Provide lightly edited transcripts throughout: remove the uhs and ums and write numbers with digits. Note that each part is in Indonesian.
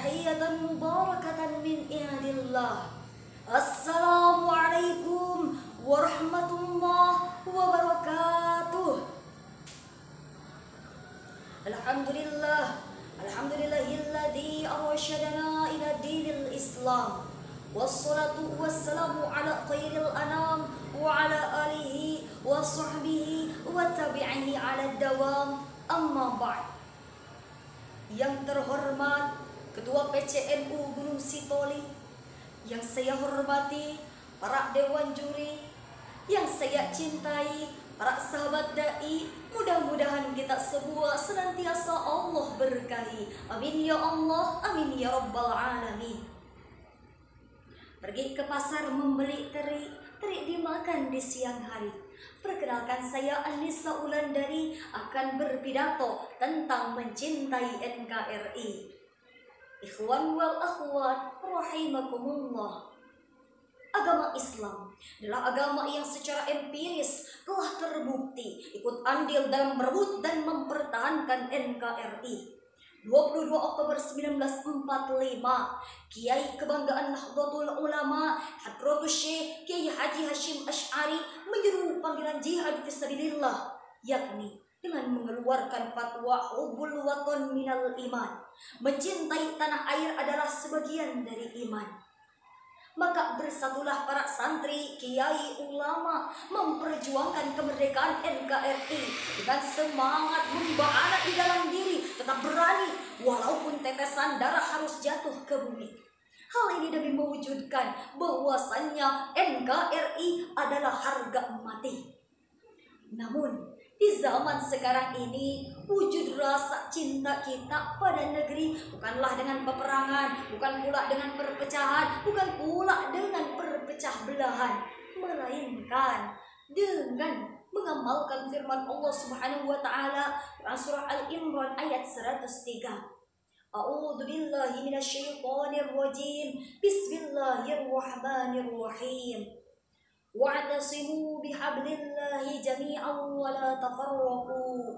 tahiyatan mubarakatan min indillah. Assalamualaikum warahmatullahi wabarakatuh. Alhamdulillahilladzi arsyadana ila dinil Islam. Wassalatu wassalamu ala khairil anam wa ala alihi wa sahbihi wa tabi'ihi ala dawam. Amma ba'd. Yang terhormat Ketua PCNU Gunung Sitoli, yang saya hormati para dewan juri, yang saya cintai para sahabat dai, mudah-mudahan kita semua senantiasa Allah berkahi. Amin ya Allah, amin ya rabbal alamin. Pergi ke pasar membeli teri dimakan di siang hari. Perkenalkan, saya Anissa Ulandari akan berpidato tentang mencintai NKRI. Ikhwan wal akhwat rahimakumullah. Agama Islam adalah agama yang secara empiris telah terbukti ikut andil dalam merebut dan mempertahankan NKRI. 22 Oktober 1945, Kiai Kebanggaan Nahdlatul Ulama Hadratus Syekh Kiai Haji Hashim Asy'ari menyeru panggilan jihad fisabilillah, yakni dengan mengeluarkan fatwa hubbul waton minal iman. Mencintai tanah air adalah sebagian dari iman. Maka bersatulah para santri, kiai, ulama memperjuangkan kemerdekaan NKRI dengan semangat membara di dalam diri, tetap berani walaupun tetesan darah harus jatuh ke bumi. Hal ini demi mewujudkan bahwasannya NKRI adalah harga mati. Namun di zaman sekarang ini, wujud rasa cinta kita pada negeri bukanlah dengan peperangan, bukan pula dengan perpecahan, bukan pula dengan perpecah belahan, melainkan dengan mengamalkan firman Allah Subhanahu wa taala dalam surah Al-Imran ayat 103. A'udzu billahi minasyaitonir rajim. Bismillahirrahmanirrahim. Wa'tasimu bihablillahi jami'an wa la tafarraqu.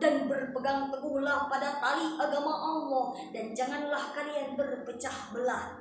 Dan berpegang teguhlah pada tali agama Allah dan janganlah kalian berpecah belah.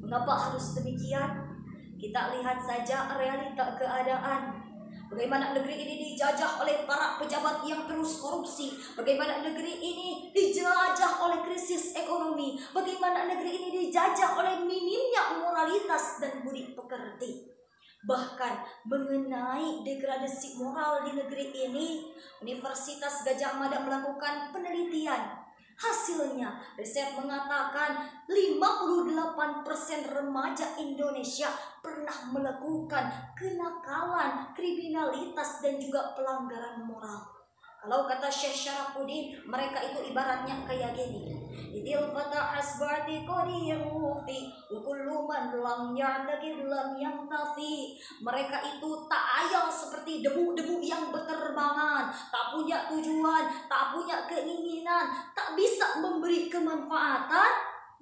Mengapa harus demikian? Kita lihat saja realita keadaan. Bagaimana negeri ini dijajah oleh para pejabat yang terus korupsi. Bagaimana negeri ini dijajah oleh krisis ekonomi. Bagaimana negeri ini dijajah oleh minimnya moralitas dan budi pekerti. Bahkan mengenai degradasi moral di negeri ini, Universitas Gadjah Mada melakukan penelitian. Hasilnya, riset mengatakan 58% remaja Indonesia pernah melakukan kenakalan, kriminalitas, dan juga pelanggaran moral. Kalau kata Syekh Syarafuddin, mereka itu ibaratnya kayak gini. Idil fata asbati qadir mufi wa kullu man lam ya'taqid lam yantafi. Mereka itu tak ayal seperti debu-debu yang berterbangan, tak punya tujuan, tak punya keinginan, tak bisa memberi kemanfaatan,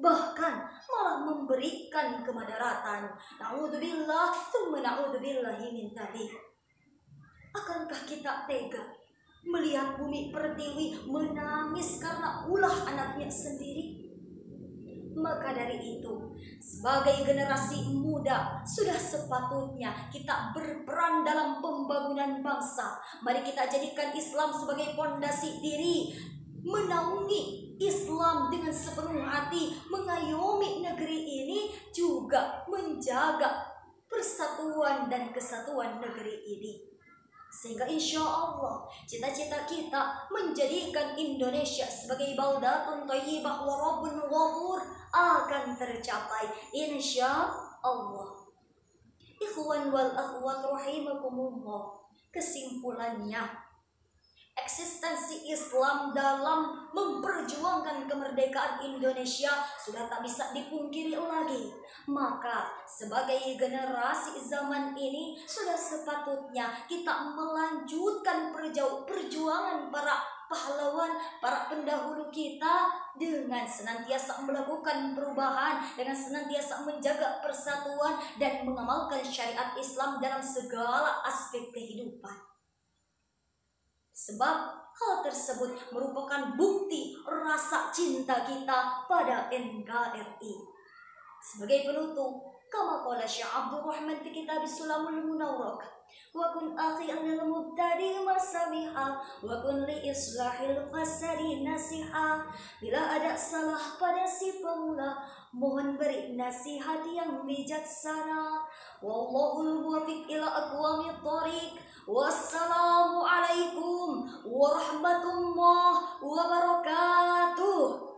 bahkan malah memberikan kemadaratan. Na'udzubillah, tsumma na'udzubillahi min dzalik. Akankah kita tega melihat Bumi Pertiwi menangis karena ulah anaknya sendiri? Maka dari itu, sebagai generasi muda, sudah sepatutnya kita berperan dalam pembangunan bangsa. Mari kita jadikan Islam sebagai pondasi diri, menaungi Islam dengan sepenuh hati, mengayomi negeri ini, juga menjaga persatuan dan kesatuan negeri ini. Sehingga insya Allah cita-cita kita menjadikan Indonesia sebagai baldatun thayyibah wa rabbun ghafur akan tercapai insya Allah. Ikhwan wal akhwat rahimakumullah. Kesimpulannya, eksistensi Islam dalam memperjuangkan kemerdekaan Indonesia sudah tak bisa dipungkiri lagi. Maka sebagai generasi zaman ini sudah sepatutnya kita melanjutkan perjuangan para pahlawan, para pendahulu kita dengan senantiasa melakukan perubahan, dengan senantiasa menjaga persatuan dan mengamalkan syariat Islam dalam segala aspek kehidupan. Sebab hal tersebut merupakan bukti rasa cinta kita pada NKRI. Sebagai penutup, kama qala Syekh Abdul Rahman fi kitab Sulamul Munawwarak, wa kun akhi anil mubtadi masamiha wa kun li islahil fasadi nasiha. Bila ada salah pada si pemula, mohon beri nasihat yang bijaksana. Wallahul muwaffiq ila aqwamit thoriq. Wassalamu alaikum warahmatullahi wabarakatuh.